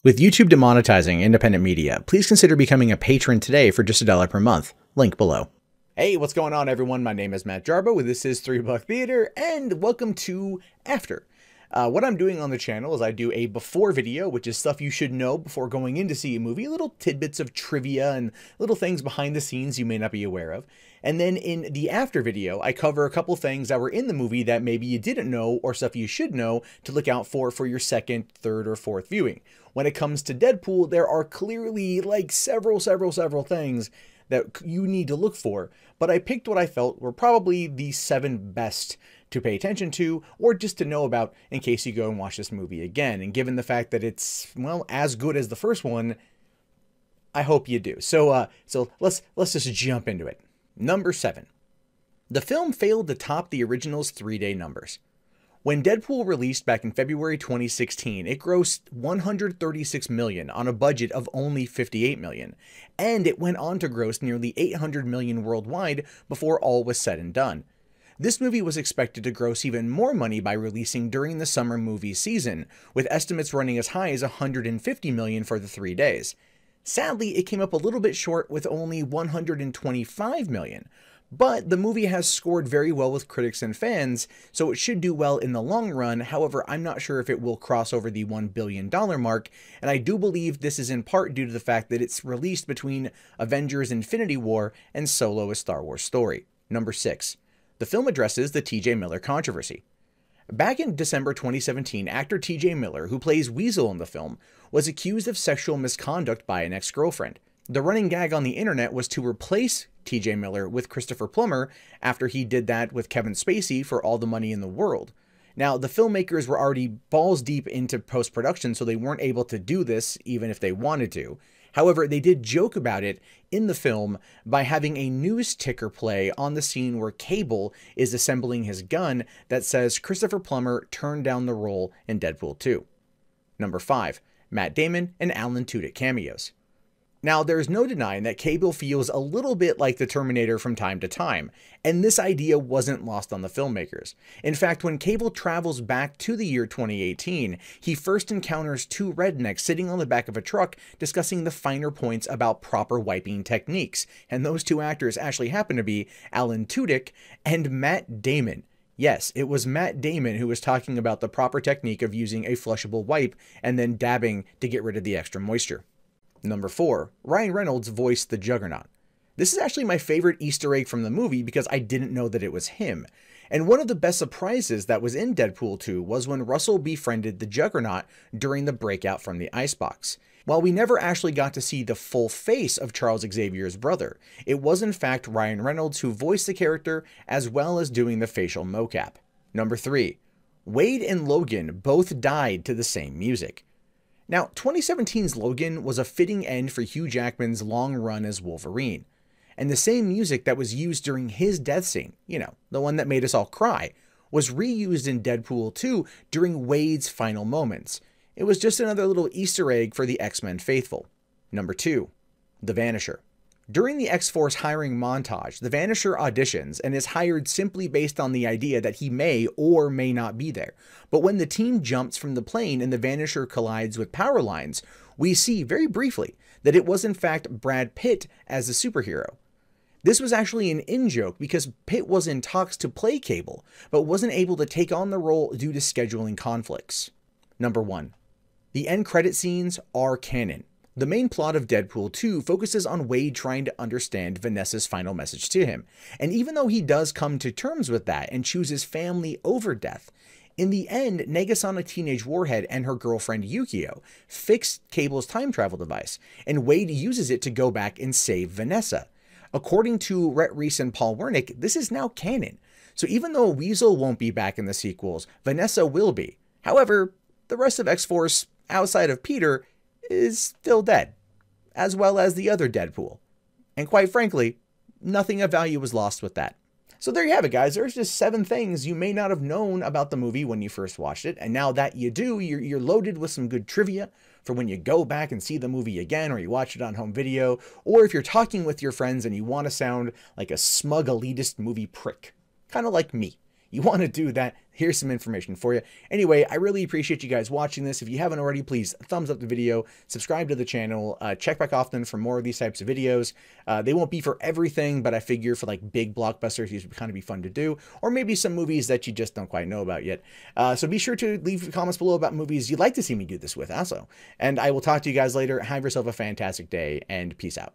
With YouTube demonetizing independent media, please consider becoming a patron today for just $1 per month. Link below. Hey, what's going on, everyone? My name is Matt Jarbo, and this is $3 Theater, and welcome to After. What I'm doing on the channel is I do a before video, which is stuff you should know before going in to see a movie, little tidbits of trivia and little things behind the scenes you may not be aware of. And then in the after video, I cover a couple things that were in the movie that maybe you didn't know or stuff you should know to look out for your second, third, or fourth viewing. When it comes to Deadpool, there are clearly like several things that you need to look for, but I picked what I felt were probably the 7 best to pay attention to, or just to know about in case you go and watch this movie again. And given the fact that it's, well, as good as the first one, I hope you do. So let's just jump into it. Number 7. The film failed to top the original's 3-day numbers. When Deadpool released back in February 2016, it grossed $136 million on a budget of only $58 million, and it went on to gross nearly $800 million worldwide before all was said and done. This movie was expected to gross even more money by releasing during the summer movie season, with estimates running as high as $150 million for the 3 days. Sadly, it came up a little bit short with only $125 million. But the movie has scored very well with critics and fans, so it should do well in the long run. However, I'm not sure if it will cross over the $1 billion mark, and I do believe this is in part due to the fact that it's released between Avengers Infinity War and Solo: A Star Wars Story. Number 6. The film addresses the T.J. Miller controversy. Back in December 2017, actor T.J. Miller, who plays Weasel in the film, was accused of sexual misconduct by an ex-girlfriend. The running gag on the internet was to replace T.J. Miller with Christopher Plummer after he did that with Kevin Spacey for All the Money in the World. Now, the filmmakers were already balls deep into post-production, so they weren't able to do this even if they wanted to. However, they did joke about it in the film by having a news ticker play on the scene where Cable is assembling his gun that says Christopher Plummer turned down the role in Deadpool 2. Number 5. Matt Damon and Alan Tudyk cameos. Now, there's no denying that Cable feels a little bit like the Terminator from time to time, and this idea wasn't lost on the filmmakers. In fact, when Cable travels back to the year 2018, he first encounters 2 rednecks sitting on the back of a truck discussing the finer points about proper wiping techniques, and those 2 actors actually happen to be Alan Tudyk and Matt Damon. Yes, it was Matt Damon who was talking about the proper technique of using a flushable wipe and then dabbing to get rid of the extra moisture. Number 4. Ryan Reynolds voiced the Juggernaut. This is actually my favorite Easter egg from the movie because I didn't know that it was him. And one of the best surprises that was in Deadpool 2 was when Russell befriended the Juggernaut during the breakout from the icebox. While we never actually got to see the full face of Charles Xavier's brother, it was in fact Ryan Reynolds who voiced the character as well as doing the facial mocap. Number 3. Wade and Logan both died to the same music. Now, 2017's Logan was a fitting end for Hugh Jackman's long run as Wolverine, and the same music that was used during his death scene, you know, the one that made us all cry, was reused in Deadpool 2 during Wade's final moments. It was just another little Easter egg for the X-Men faithful. Number 2. The Vanisher. During the X-Force hiring montage, the Vanisher auditions and is hired simply based on the idea that he may or may not be there. But when the team jumps from the plane and the Vanisher collides with power lines, we see very briefly that it was in fact Brad Pitt as the superhero. This was actually an in-joke because Pitt was in talks to play Cable, but wasn't able to take on the role due to scheduling conflicts. Number 1. The end credit scenes are canon. The main plot of Deadpool 2 focuses on Wade trying to understand Vanessa's final message to him, and even though he does come to terms with that and chooses family over death, in the end, Negasonic Teenage Warhead and her girlfriend Yukio fix Cable's time travel device, and Wade uses it to go back and save Vanessa. According to Rhett Reese and Paul Wernick, this is now canon, so even though Weasel won't be back in the sequels, Vanessa will be. However, the rest of X-Force, outside of Peter, is still dead, as well as the other Deadpool. And quite frankly, nothing of value was lost with that. So there you have it, guys. There's just 7 things you may not have known about the movie when you first watched it, and now that you do, you're loaded with some good trivia for when you go back and see the movie again, or you watch it on home video, or if you're talking with your friends and you want to sound like a smug elitist movie prick, kind of like me. You want to do that here's some information for you. Anyway, I really appreciate you guys watching this. If you haven't already, please thumbs up the video, subscribe to the channel, check back often for more of these types of videos. They won't be for everything, but I figure for like big blockbusters, these would kind of be fun to do, or maybe some movies that you just don't quite know about yet. So be sure to leave comments below about movies you'd like to see me do this with also. And I will talk to you guys later. Have yourself a fantastic day, and peace out.